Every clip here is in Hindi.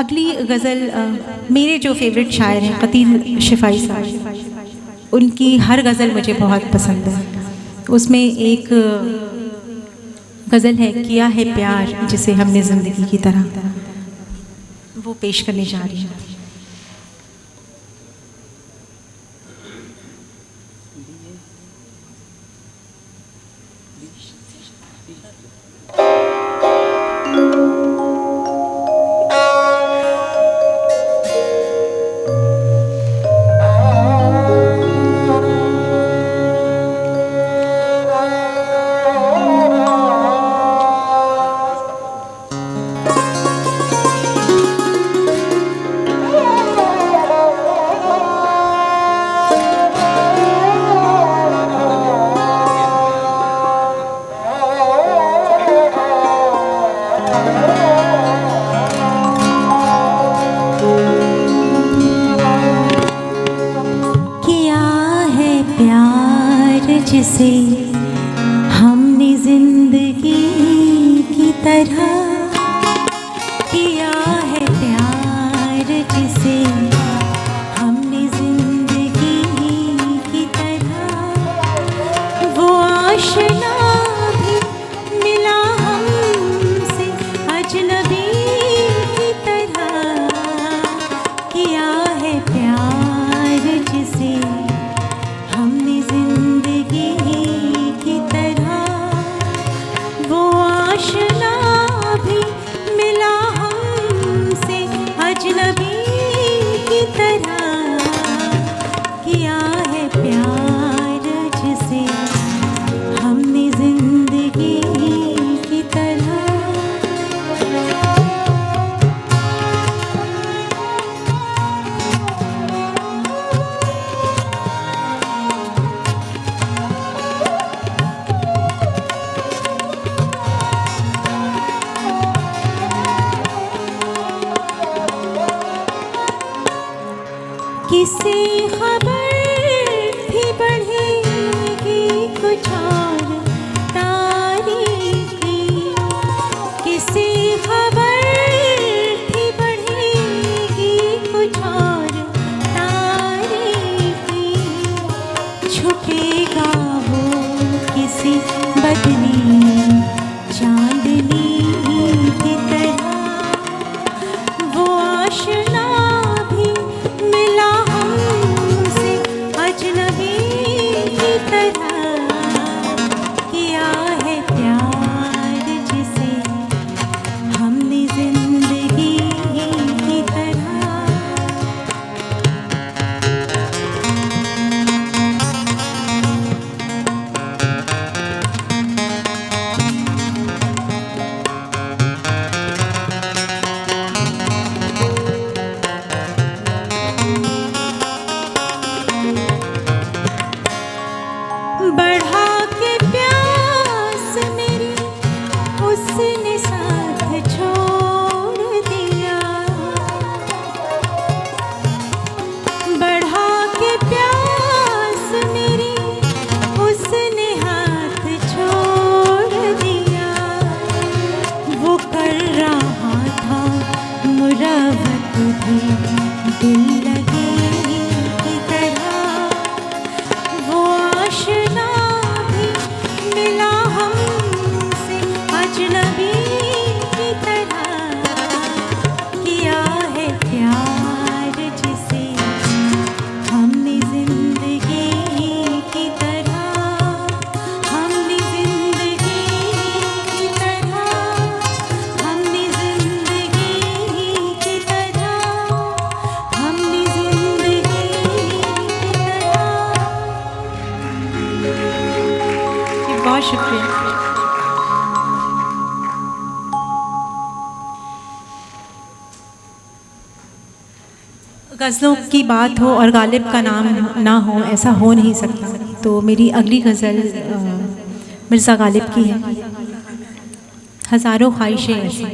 अगली गज़ल मेरे जो फेवरेट शायर हैं क़तील शिफ़ाई साहब, उनकी हर गज़ल मुझे बहुत पसंद है। उसमें एक गज़ल है किया है प्यार जिसे हमने ज़िंदगी की तरह, वो पेश करने जा रही हूँ। जिसे हमने जिंदगी की तरह किया है प्यार, जिसे हमने जिंदगी की तरह, वो आशना भी मिला हमसे अजनबी की तरह। किया है प्यार जिसे हमने जिंदगी की तरह, वो आशना भी मिला हमसे अजनबी की तरह। किया है प्यार जिसे हमने जिंदगी की तरह। किसी खबर भी बढ़ेगी कुछ और तारीखी, किसी खबर भी बढ़ेगी कुछ और तारीखी। छुपेगा वो किसी बदली चांदनी की तरह, वो आशना भी मिला हमसे अजनबी की तरह। किया है प्यार जिसे हमने जिंदगी की तरह। बढ़ा के प्यास मेरी उसने साथ छोड़ दिया, बढ़ा के प्यास मेरी उसने हाथ छोड़ दिया। वो कर रहा था मुरावत भी दिल लगे की तरह, वो आशना भी मिला हमसे अजनबी की तरह। किया है प्यार जिसे हमने जिंदगी की तरह, हमने जिंदगी की तरह, हमने जिंदगी की तरह, हमने जिंदगी की तरह। बहुत शुक्रिया। गज़लों की बात हो और गालिब का नाम ना हो, ऐसा हो नहीं सकता। तो मेरी अगली गज़ल मिर्ज़ा गालिब की है, हज़ारों ख्वाहिशें ऐसी।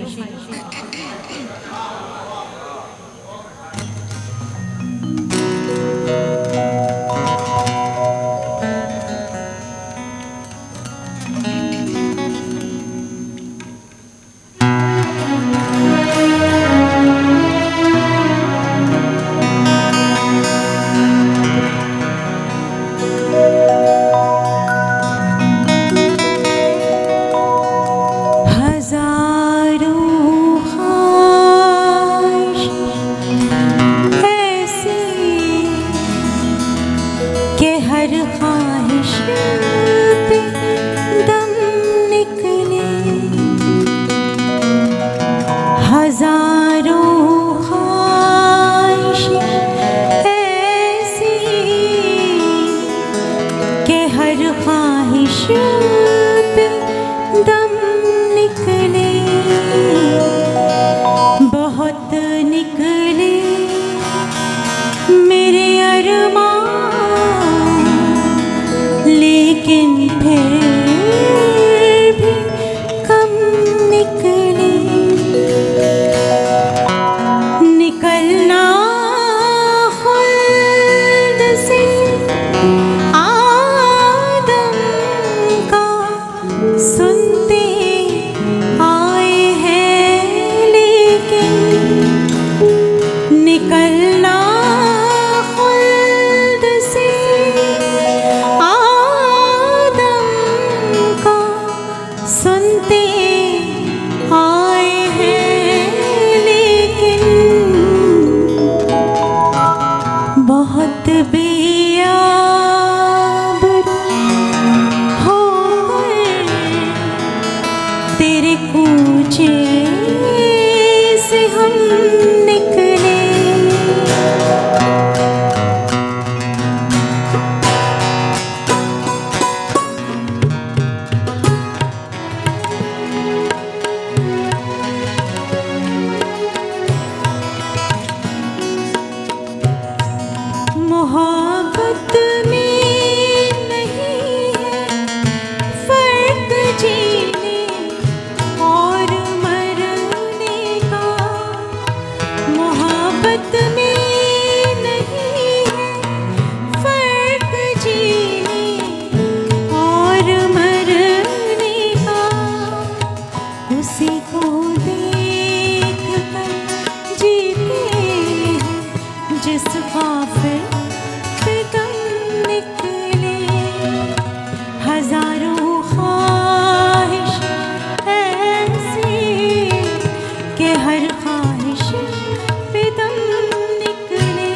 हर ख्वाहिश पे दम निकले, बहुत निकले मेरे अरमान, लेकिन फिर भी कम निकले। निकलना खुल्द से आदम का सुनते आए हैं, लेकिन निकलना खुल्द से आदम का सुनते आए हैं, लेकिन बहुत बेयाब होकर तेरे कूचे से हम निकले। मोहब्बत में नहीं है फर्क जीने और मरने का, मोहब्बत में नहीं है फर्क जीने और मरने का। उसी को देख कर जीते हैं जिस काफिर पे दम निकले। हजारों ख्वाहिश ऐसी कि हर ख्वाहिश पे दम निकले।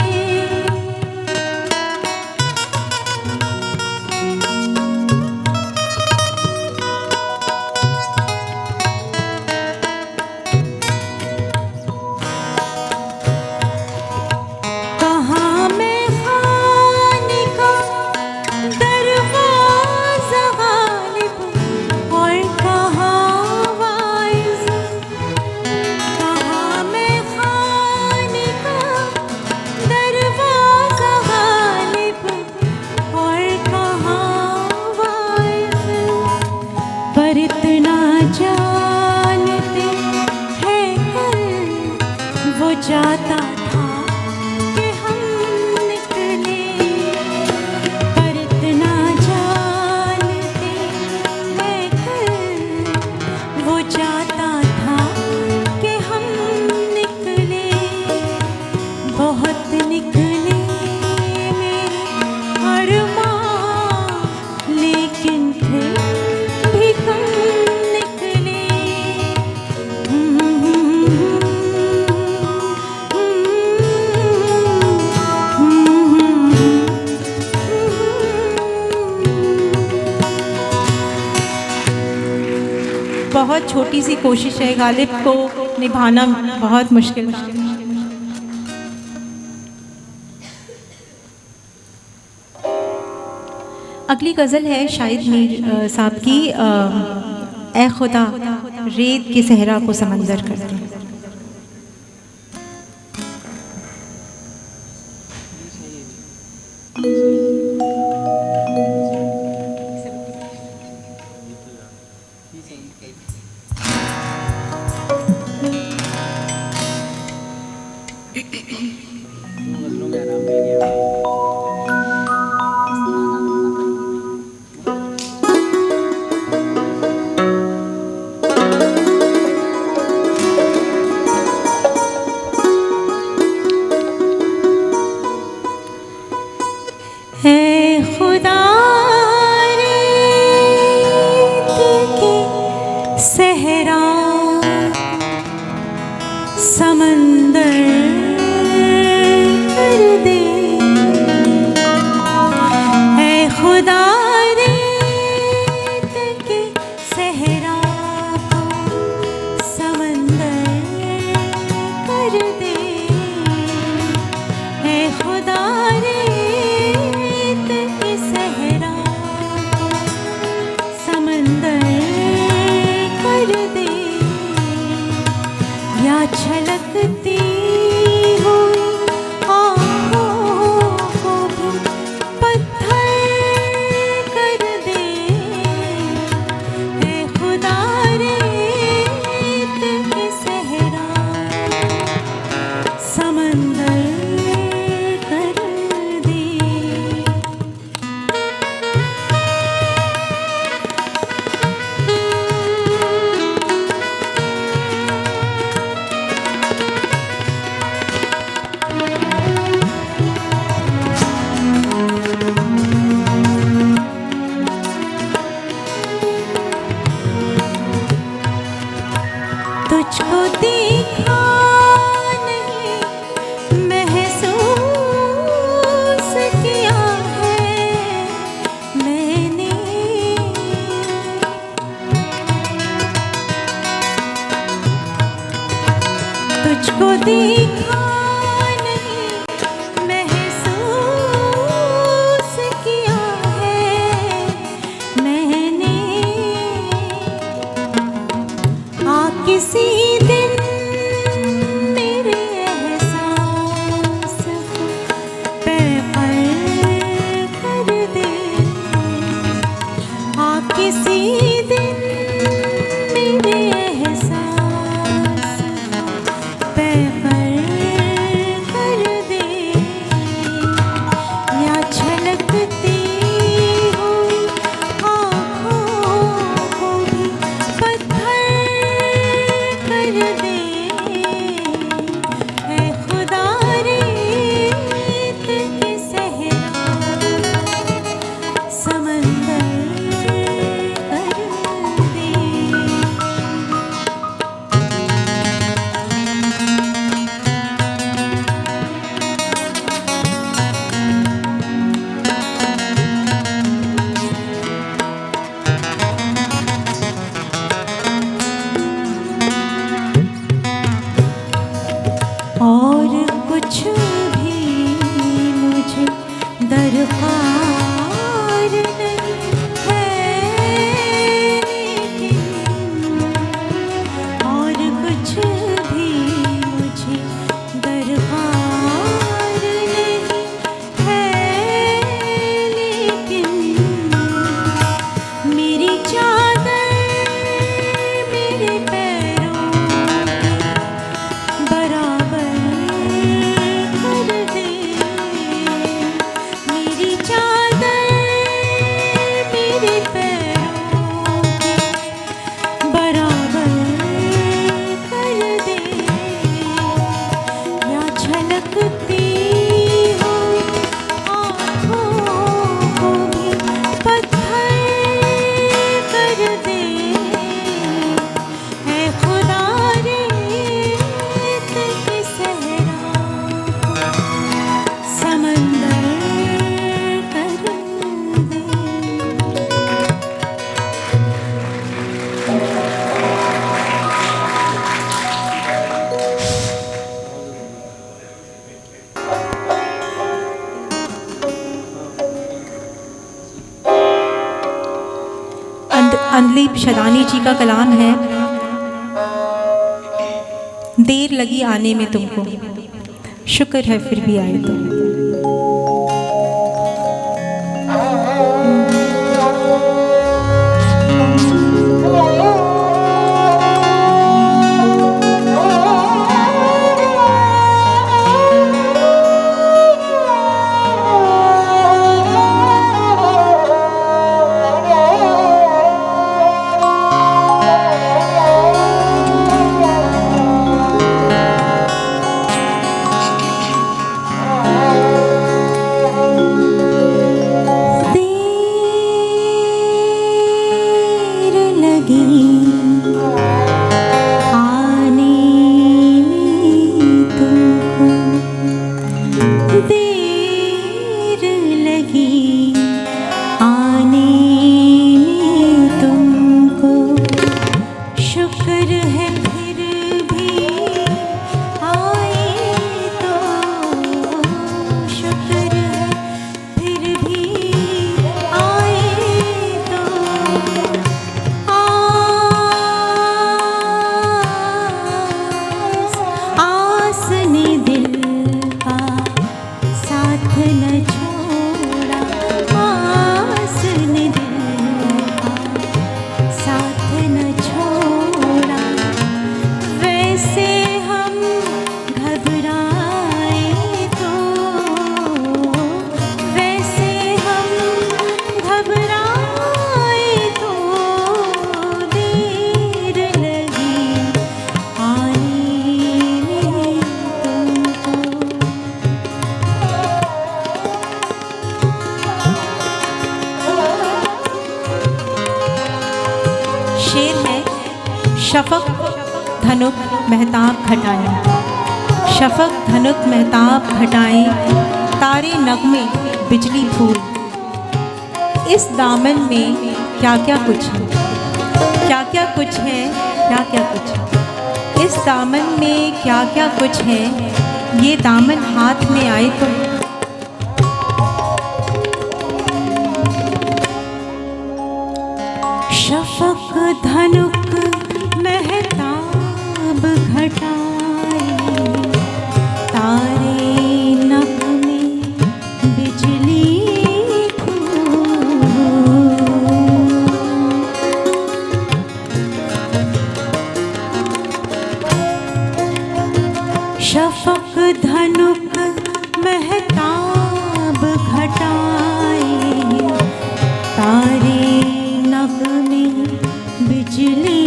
कहाँ मैं खाने का दरवाज़ा गालिब और कहाँ वाइज़, कहाँ मैं खाने का दरवाज़ा गालिब और कहाँ वाइज़। पर इतना जानते हैं कल वो जाता था कि हम निकले, पर इतना जानते हैं कल वो जाता था कि हम निकले। बहुत निकले मेरे अरमान, लेकिन फिर भी कम निकले। बहुत छोटी सी कोशिश है, गालिब को निभाना बहुत मुश्किल है। अगली गज़ल है शाहिद मीर साहब की, ए खुदा रेत के सहरा को समंदर कर दे। देखा नहीं, महसूस किया है मैंने। किसी दिन मेरे एहसास पे पर कर दे। किसी दिन मेरे एहसास पे पर कर दे। या छलकती हो आँखों को भी पत्थर कर दे। है खुदा रेत के सहरा समंदर कर दे। और कुछ भी मुझे दरकार नहीं है, लेकिन और कुछ भी मुझे दरकार नहीं है, लेकिन मेरी चादर मेरे पैरों बराबर कर दे। मेरी चादर मेरे पैरों के बराबर कर दे। या छलकती हो आँखों को भी पत्थर कर दे। है खुदा रेत के सहरा समंदर कर दे। अंदलीब शदानी जी का कलाम है। देर लगी आने में तुमको, शुक्र है फिर भी आए तुम। देर लगी आने में तुमको, देर लगी आने में तुमको। शुक्र है फिर भी आए तो, शुक्र है फिर भी आए तो। आस ने दिल का साथ न छोड़ा, आस ने दिल का साथ न छोड़ा। वैसे हम घबराए तो, वैसे हम घबराए तो। देर लगी आने में तुमको। शेर है शफक धनुक महताब घटाएं, शफक धनुक महताब घटाएं, तारे नगमे बिजली फूल। इस दामन में क्या क्या कुछ है, क्या क्या कुछ है, क्या क्या कुछ है। इस दामन में क्या क्या कुछ है, ये दामन हाथ में आए तो शफक धनुक महताब घटाए, तारे नभ में बिजली शफक धनुक महताब घटाए, तारे नभ में बिजली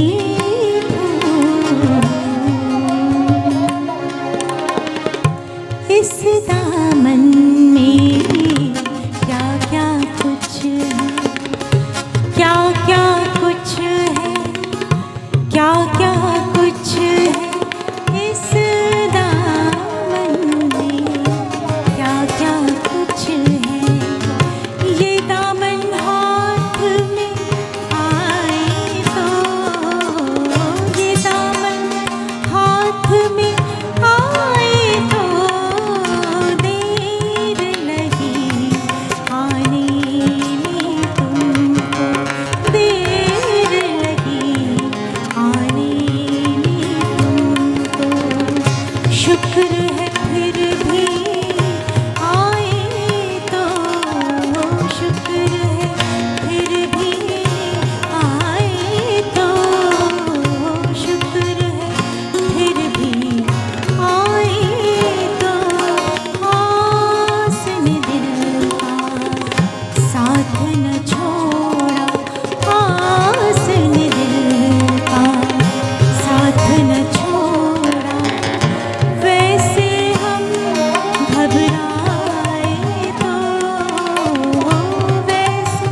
इस दामन में क्या क्या कुछ है, क्या क्या कुछ है, क्या क्या कुछ है इस दामन में, क्या क्या कुछ है। ये दामन हाथ में आए तो, ये दामन हाथ में आए तो देर लगी आने में तुमको, देर लगी आने में तुमको। शुक्र है फिर भी आए तो, शुक्र है फिर भी आए तो, शुक्र है फिर भी आए तो। आस ने दिल का साथ न छोड़ा, आस ने दिल का साथ न छोड़ा। वैसे हम घबराए तो, वैसे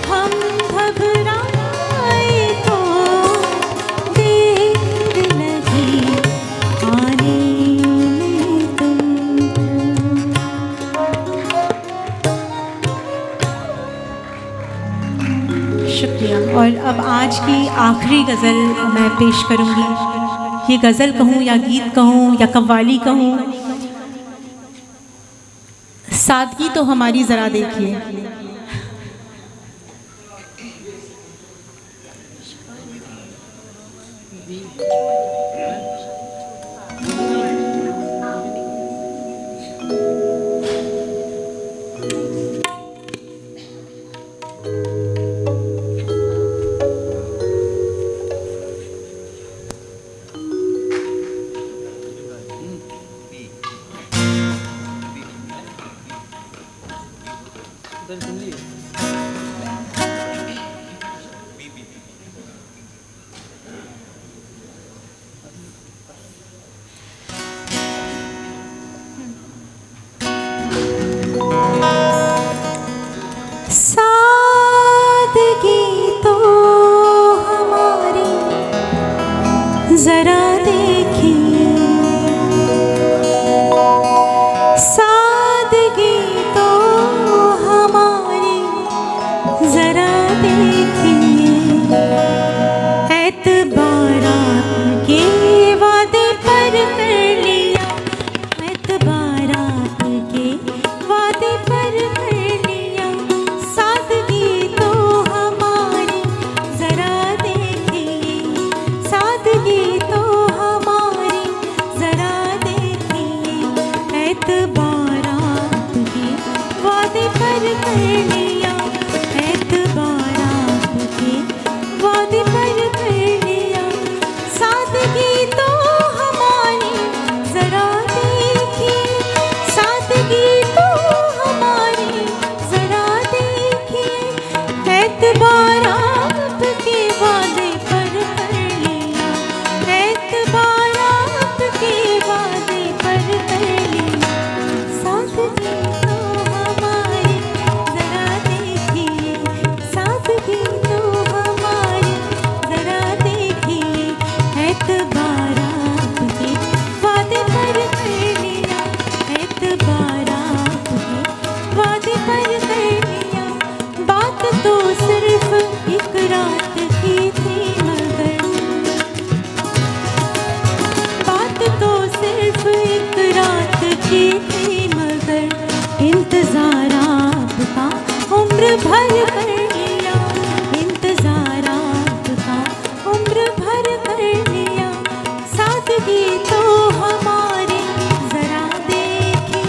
हम घबराए तो देर लगी आने में तुमको। शुक्रिया। और अब आज की आखिरी गज़ल मैं पेश करूंगी। ये गज़ल कहूँ या गीत कहूँ या कव्वाली कहूँ, सादगी तो हमारी ज़रा देखिए। सादगी तो हमारी जरा देखिए, सादगी तो हमारी जरा देखिए। एतबार आपके वादे पर कर लिया, एतबार आपके वादे पर कर लिया। सादगी तो हमारी जरा देखिए, सादगी तो हमारी जरा देखिए। एतबार आपके वादे पर कर लिया, एतबार आपके वादे पर कर लिया। सादगी तो हमारी जरा देखिए, सादगी तो हमारी जरा देखिए। एतबार आपके वादे पर कर लिया, एतबार आपके वादे पर कर लिया। सादगी तो हमारी जरा देखिए, सादगी तो हमारी जरा देखिए। एतबार आपके वादे पर कर लिया, एतबार आपके वादे पर कर लिया। बात तो सिर्फ एक भर कर लिया, इंतजार आपका उम्र भर कर लिया, सादगी तो हमारी जरा देखिए।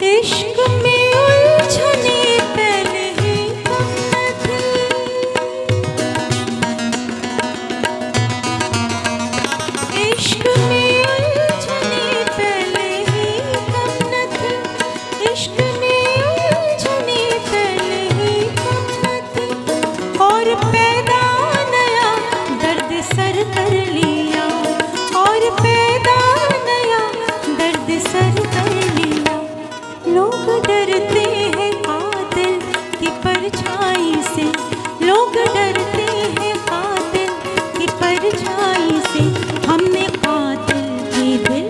इश्क में उलझने पहले ही कम न थी, इश्क में उलझने पहले ही कम न थी, इश्क में उलझने पहले ही कम न थी, और पैदा नया दर्द सर कर लिया, और पैदा नया दर्द सर कर लिया। लोग डरते हैं कातिल की परछाई से, लोग डरते हैं कातिल की परछाई से, हमने कातिल के दिल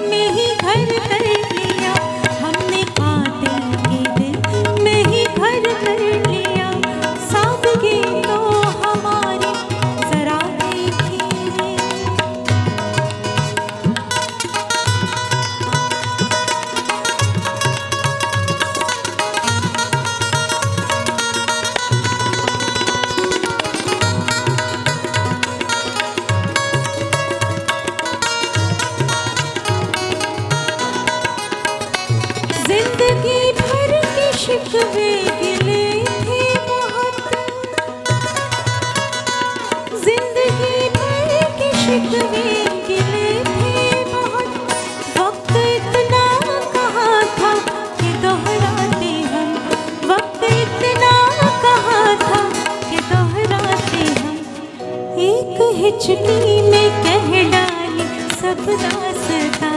में ही घर कर लिया, हमने कातिल के दिल में ही घर कर लिया, सादगी तो हमारी जरा देखिए। जिंदगी भर के शिकवे गिले थे बहुत, जिंदगी भर के शिकवे गिले थे बहुत, वक्त इतना कहाँ था कि दोहराते हम, वक्त इतना कहाँ था कि दोहराते हम, एक हिचकी में कह डाली सब दास्तां,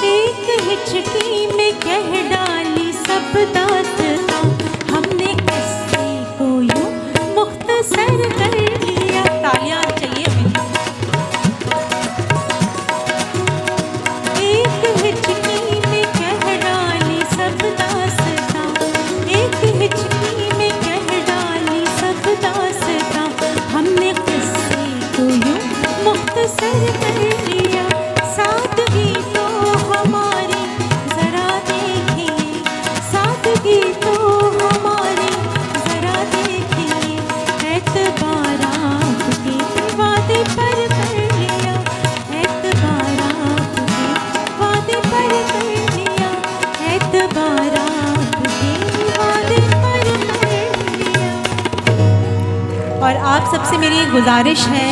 एक हिचकी में कह डाली सब दास्तां, हमने किस्से को यूं मुख्तसर कर लिया। तालियां चाहिए हमें। एक हिचकी में कह डाली सब दास्तां, एक हिचकी में कह डाली सब दास्तां, हमने किस्से को यूं मुख्तसर कर लिया, सादगी तो हमारी जरा देखिए, सादगी तो हमारी जरा देखिए, एतबार आपके वादे पर कर लिया, एतबार आपके वादे पर कर लिया, एतबार आपके वादे पर कर लिया। और आप सबसे मेरी एक गुजारिश है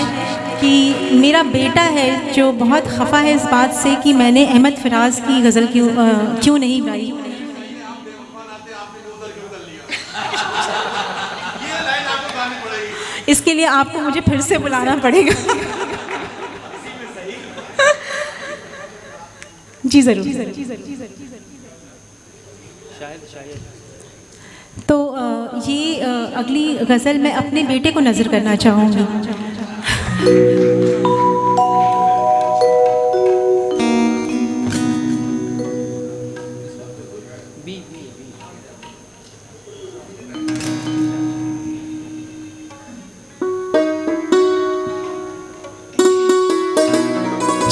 कि मेरा बेटा है जो बहुत खफा है इस बात से कि मैंने अहमद फराज की गज़ल क्यों नहीं गाई। इसके लिए आपको मुझे फिर से बुलाना पड़ेगा। जी ज़रूर। तो ये अगली गज़ल मैं अपने बेटे को नज़र करना चाहूँगी।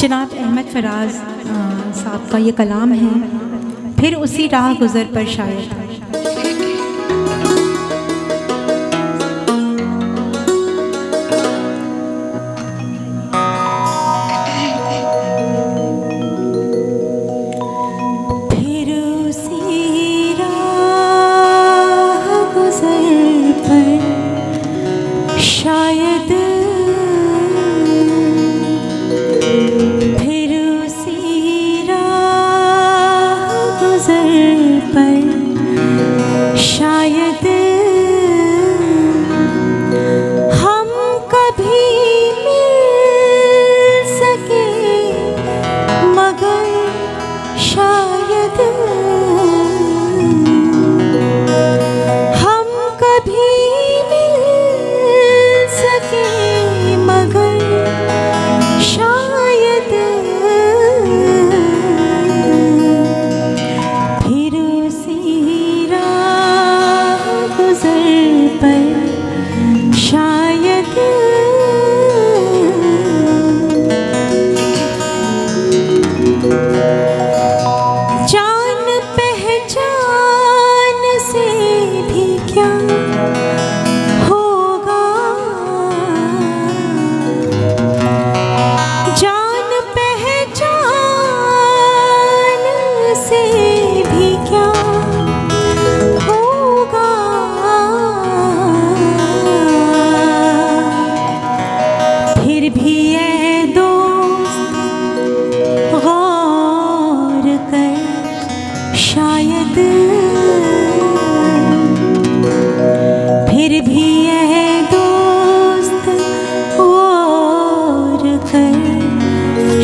जनाब अहमद फराज साहब का ये कलाम है, फिर उसी राह गुज़र पर शायद। फिर उसी राह गुज़र पर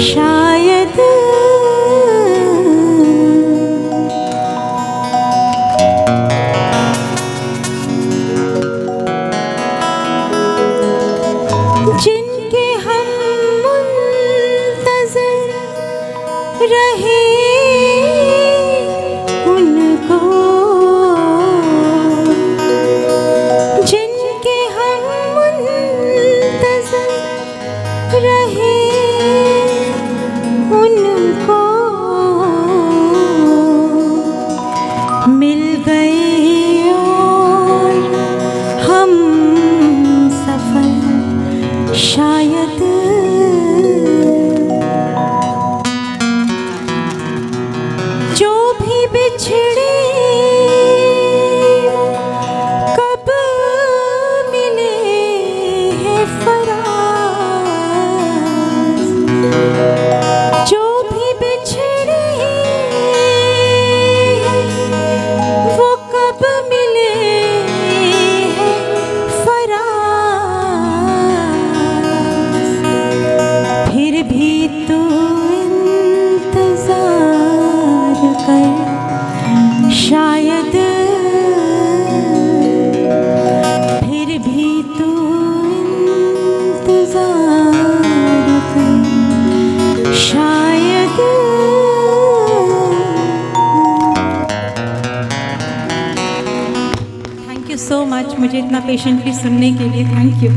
शायद जिनके हम मुंतज़िर रहे उनको, जिनके हम मुंतज़िर रहे उनको मिल गए और हम सफल शायद। जो भी बिछड़े कब मिले हैं फराज, जो भी बिछड़े वो कब मिले हैं फराज। फिर भी तू इंतजार कर शायद, फिर भी तू इंतजार कर शायद। थैंक यू सो मच मुझे इतना पेशेंटली सुनने के लिए। Thank you.